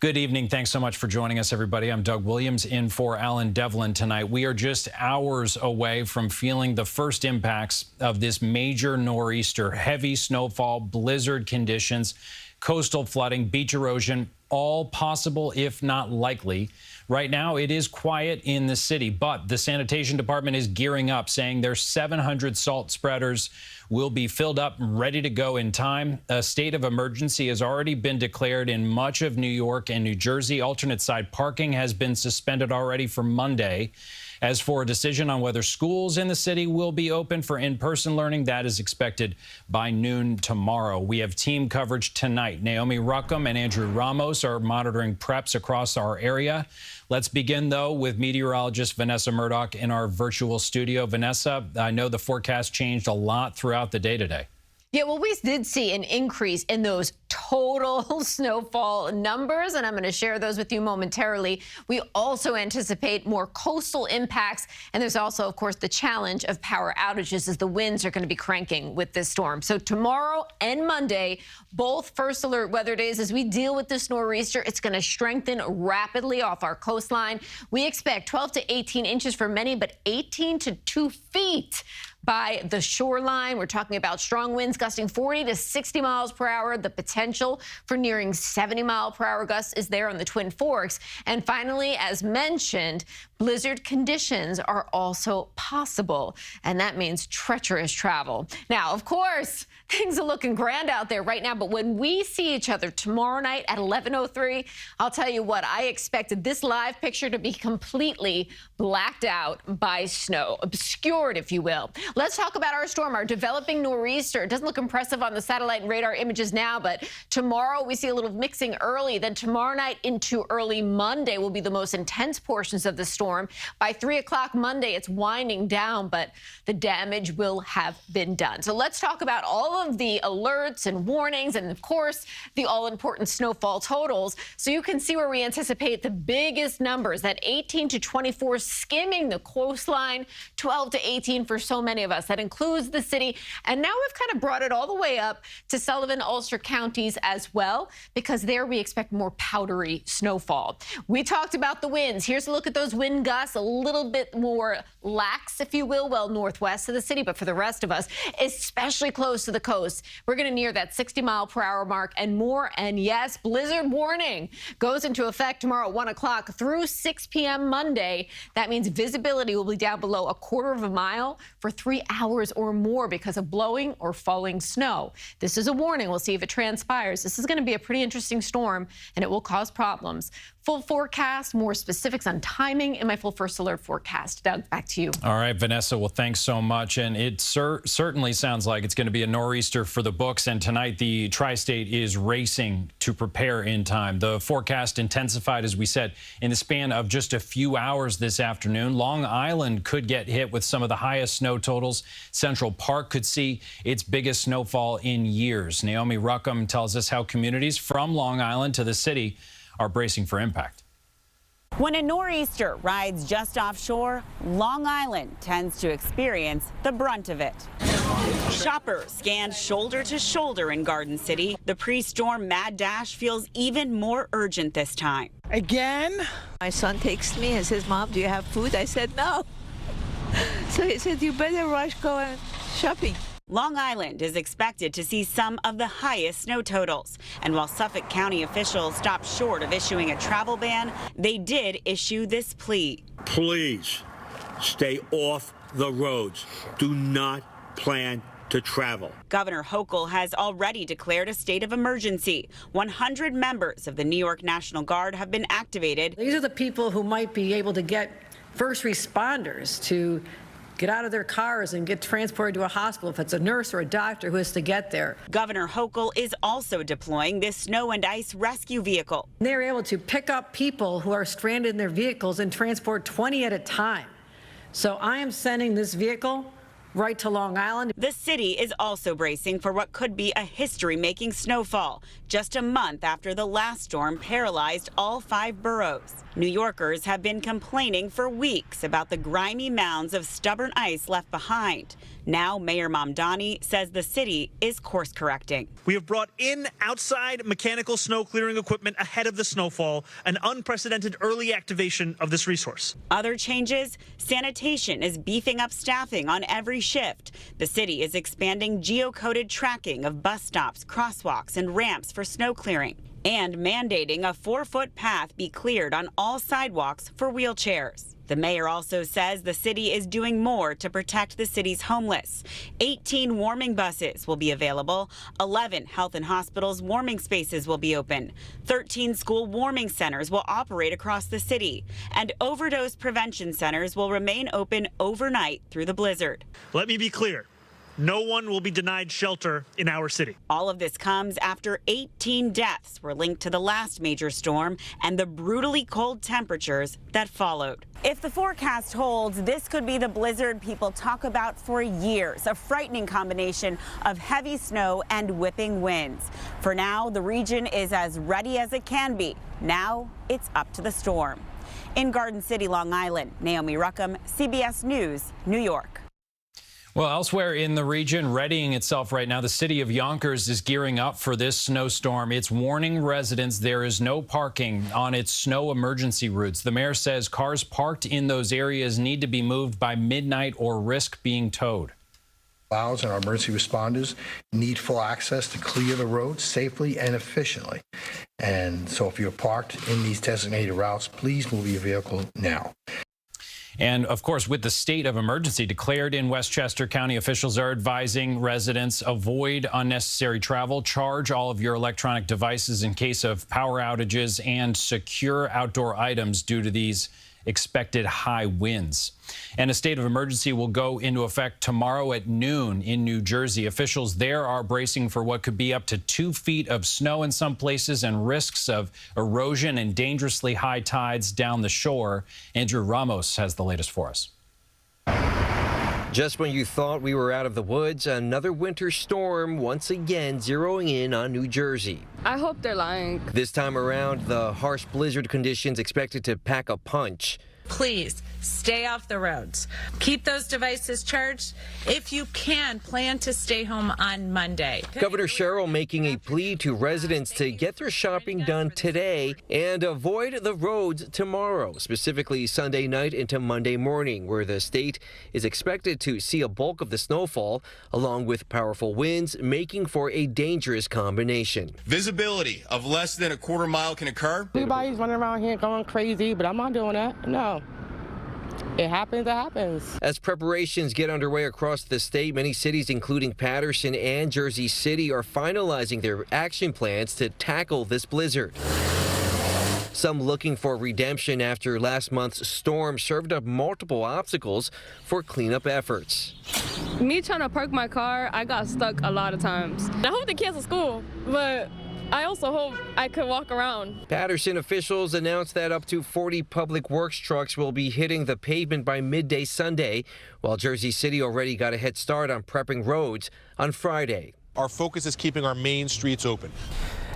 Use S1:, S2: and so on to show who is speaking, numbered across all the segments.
S1: Good evening. Thanks so much for joining us, everybody. I'm Doug Williams in for Alan Devlin tonight. We are just hours away from feeling the first impacts of this major nor'easter. Heavy snowfall, blizzard conditions, coastal flooding, beach erosion, all possible, if not likely. Right now, it is quiet in the city, but the sanitation department is gearing up, saying their 700 salt spreaders will be filled up and ready to go in time. A state of emergency has already been declared in much of New York and New Jersey. Alternate side parking has been suspended already for Monday. As for a decision on whether schools in the city will be open for in-person learning, that is expected by noon tomorrow. We have team coverage tonight. Naomi Ruchim and Andrew Ramos are monitoring preps across our area. Let's begin, though, with meteorologist Vanessa Murdoch in our virtual studio. Vanessa, I know the forecast changed a lot throughout the day today.
S2: Yeah, well, we did see an increase in those total snowfall numbers, and I'm going to share those with you momentarily. We also anticipate more coastal impacts, and there's also, of course, the challenge of power outages as the winds are going to be cranking with this storm. So tomorrow and Monday, both first alert weather days as we deal with this nor'easter. It's going to strengthen rapidly off our coastline. We expect 12 to 18 inches for many, but 18 to 2 feet by the shoreline. We're talking about strong winds gusting 40 to 60 miles per hour. The potential for nearing 70-mile-per-hour gusts is there on the Twin Forks. And finally, as mentioned, blizzard conditions are also possible, and that means treacherous travel. Now, of course, things are looking grand out there right now, but when we see each other tomorrow night at 11:03, I'll tell you what, I expected this live picture to be completely blacked out by snow, obscured, if you will. Let's talk about our storm, our developing nor'easter. It doesn't look impressive on the satellite and radar images now, but tomorrow we see a little mixing early. Then tomorrow night into early Monday will be the most intense portions of the storm. By 3 o'clock Monday, it's winding down, but the damage will have been done. So let's talk about all of the alerts and warnings and, of course, the all-important snowfall totals. So you can see where we anticipate the biggest numbers, that 18 to 24 skimming the coastline, 12 to 18 for so many of us. That includes the city. And now we've kind of brought it all the way up to Sullivan, Ulster counties as well, because there we expect more powdery snowfall. We talked about the winds. Here's a look at those wind gusts, a little bit more lax, if you will, well, northwest of the city. But for the rest of us, especially close to the coast, we're going to near that 60-mile-per-hour mark and more. And yes, blizzard warning goes into effect tomorrow at 1 o'clock through 6 p.m. Monday. That means visibility will be down below a quarter of a mile for 3 hours or more because of blowing or falling snow. This is a warning. We'll see if it transpires. This is going to be a pretty interesting storm, and it will cause problems. Full forecast, more specifics on timing in my full first alert forecast. Doug, back to you.
S1: All right, Vanessa, well, thanks so much. And it certainly sounds like it's going to be a nor'easter for the books. And tonight, the tri-state is racing to prepare in time. The forecast intensified, as we said, in the span of just a few hours this afternoon. Long Island could get hit with some of the highest snow totals. Central Park could see its biggest snowfall in years. Naomi Ruchim tells us how communities from Long Island to the city are bracing for impact.
S3: When a nor'easter rides just offshore, Long Island tends to experience the brunt of it. Shoppers stand shoulder to shoulder in Garden City. The pre-storm mad dash feels even more urgent this time.
S4: Again?
S5: My son texts me and says, "Mom, do you have food?" I said, "No." So he said, "You better rush, go and shopping."
S3: Long Island is expected to see some of the highest snow totals. And while Suffolk County officials stopped short of issuing a travel ban, they did issue this plea.
S6: Please stay off the roads. Do not plan to travel.
S3: Governor Hochul has already declared a state of emergency. 100 members of the New York National Guard have been activated.
S7: These are the people who might be able to get first responders to get out of their cars and get transported to a hospital if it's a nurse or a doctor who has to get there.
S3: Governor Hochul is also deploying this snow and ice rescue vehicle.
S7: They're able to pick up people who are stranded in their vehicles and transport 20 at a time. So I am sending this vehicle right to Long Island.
S3: The city is also bracing for what could be a history-making snowfall, just a month after the last storm paralyzed all 5 boroughs. New Yorkers have been complaining for weeks about the grimy mounds of stubborn ice left behind. Now, Mayor Mamdani says the city is course correcting.
S4: We have brought in outside mechanical snow clearing equipment ahead of the snowfall, an unprecedented early activation of this resource.
S3: Other changes, sanitation is beefing up staffing on every shift. The city is expanding geocoded tracking of bus stops, crosswalks, and ramps for snow clearing, and mandating a 4-foot path be cleared on all sidewalks for wheelchairs. The mayor also says the city is doing more to protect the city's homeless. 18 warming buses will be available. 11 health and hospitals warming spaces will be open. 13 school warming centers will operate across the city. And overdose prevention centers will remain open overnight through the blizzard.
S4: Let me be clear. No one will be denied shelter in our city.
S3: All of this comes after 18 deaths were linked to the last major storm and the brutally cold temperatures that followed. If the forecast holds, this could be the blizzard people talk about for years, a frightening combination of heavy snow and whipping winds. For now, the region is as ready as it can be. Now it's up to the storm. In Garden City, Long Island, Naomi Ruchim, CBS News, New York.
S1: Well, elsewhere in the region, readying itself right now, the city of Yonkers is gearing up for this snowstorm. It's warning residents there is no parking on its snow emergency routes. The mayor says cars parked in those areas need to be moved by midnight or risk being towed.
S8: And our emergency responders need full access to clear the roads safely and efficiently. And so if you're parked in these designated routes, please move your vehicle now.
S1: And, of course, with the state of emergency declared in Westchester County, officials are advising residents avoid unnecessary travel, charge all of your electronic devices in case of power outages, and secure outdoor items due to these expected high winds. And a state of emergency will go into effect tomorrow at noon in New Jersey. Officials there are bracing for what could be up to 2 feet of snow in some places and risks of erosion and dangerously high tides down the shore. Andrew Ramos has the latest for us.
S9: Just when you thought we were out of the woods, another winter storm once again zeroing in on New Jersey.
S10: I hope they're lying.
S9: This time around, the harsh blizzard conditions expected to pack a punch.
S11: Please stay off the roads. Keep those devices charged. If you can, plan to stay home on Monday.
S9: Governor Sherrill making a plea to residents to get their shopping done today and avoid the roads tomorrow, specifically Sunday night into Monday morning, where the state is expected to see a bulk of the snowfall, along with powerful winds, making for a dangerous combination.
S12: Visibility of less than a quarter mile can occur.
S10: Everybody's running around here going crazy, but I'm not doing that. No. It happens, it happens.
S9: As preparations get underway across the state, many cities, including Patterson and Jersey City, are finalizing their action plans to tackle this blizzard. Some looking for redemption after last month's storm served up multiple obstacles for cleanup efforts.
S10: Me trying to park my car, I got stuck a lot of times. I hope they cancel school, but I also hope I could walk around.
S9: Patterson officials announced that up to 40 public works trucks will be hitting the pavement by midday Sunday, while Jersey City already got a head start on prepping roads on Friday.
S12: Our focus is keeping our main streets open.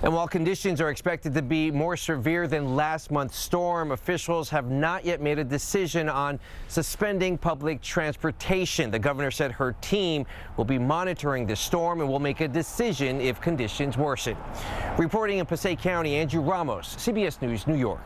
S9: And while conditions are expected to be more severe than last month's storm, officials have not yet made a decision on suspending public transportation. The governor said her team will be monitoring the storm and will make a decision if conditions worsen. Reporting in Passaic County, Andrew Ramos, CBS News, New York.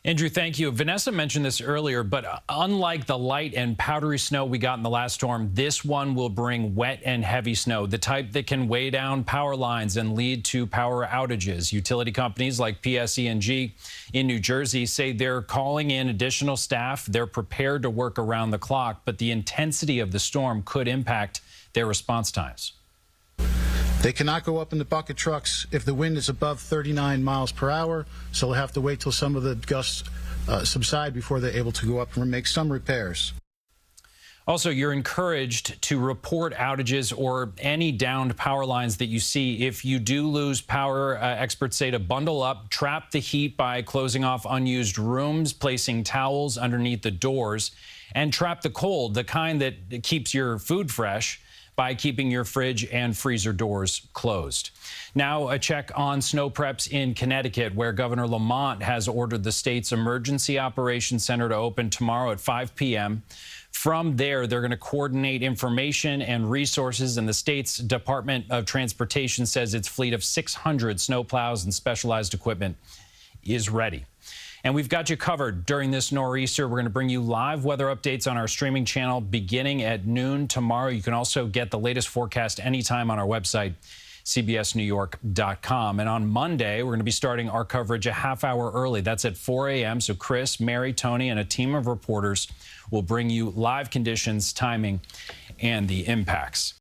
S1: Andrew, thank you. Vanessa mentioned this earlier, but unlike the light and powdery snow we got in the last storm, this one will bring wet and heavy snow, the type that can weigh down power lines and lead to power outages. Utility companies like PSE&G in New Jersey say they're calling in additional staff. They're prepared to work around the clock, but the intensity of the storm could impact their response times.
S13: They cannot go up in the bucket trucks if the wind is above 39 miles per hour, so they'll have to wait till some of the gusts subside before they're able to go up and make some repairs.
S1: Also, you're encouraged to report outages or any downed power lines that you see. If you do lose power, experts say to bundle up, trap the heat by closing off unused rooms, placing towels underneath the doors, and trap the cold, the kind that keeps your food fresh, by keeping your fridge and freezer doors closed. Now, a check on snow preps in Connecticut, where Governor Lamont has ordered the state's Emergency Operations Center to open tomorrow at 5 p.m. From there, they're going to coordinate information and resources, and the state's Department of Transportation says its fleet of 600 snowplows and specialized equipment is ready. And we've got you covered during this nor'easter. We're going to bring you live weather updates on our streaming channel beginning at noon tomorrow. You can also get the latest forecast anytime on our website, cbsnewyork.com. And on Monday, we're going to be starting our coverage a half hour early. That's at 4 a.m. So Chris, Mary, Tony, and a team of reporters will bring you live conditions, timing, and the impacts.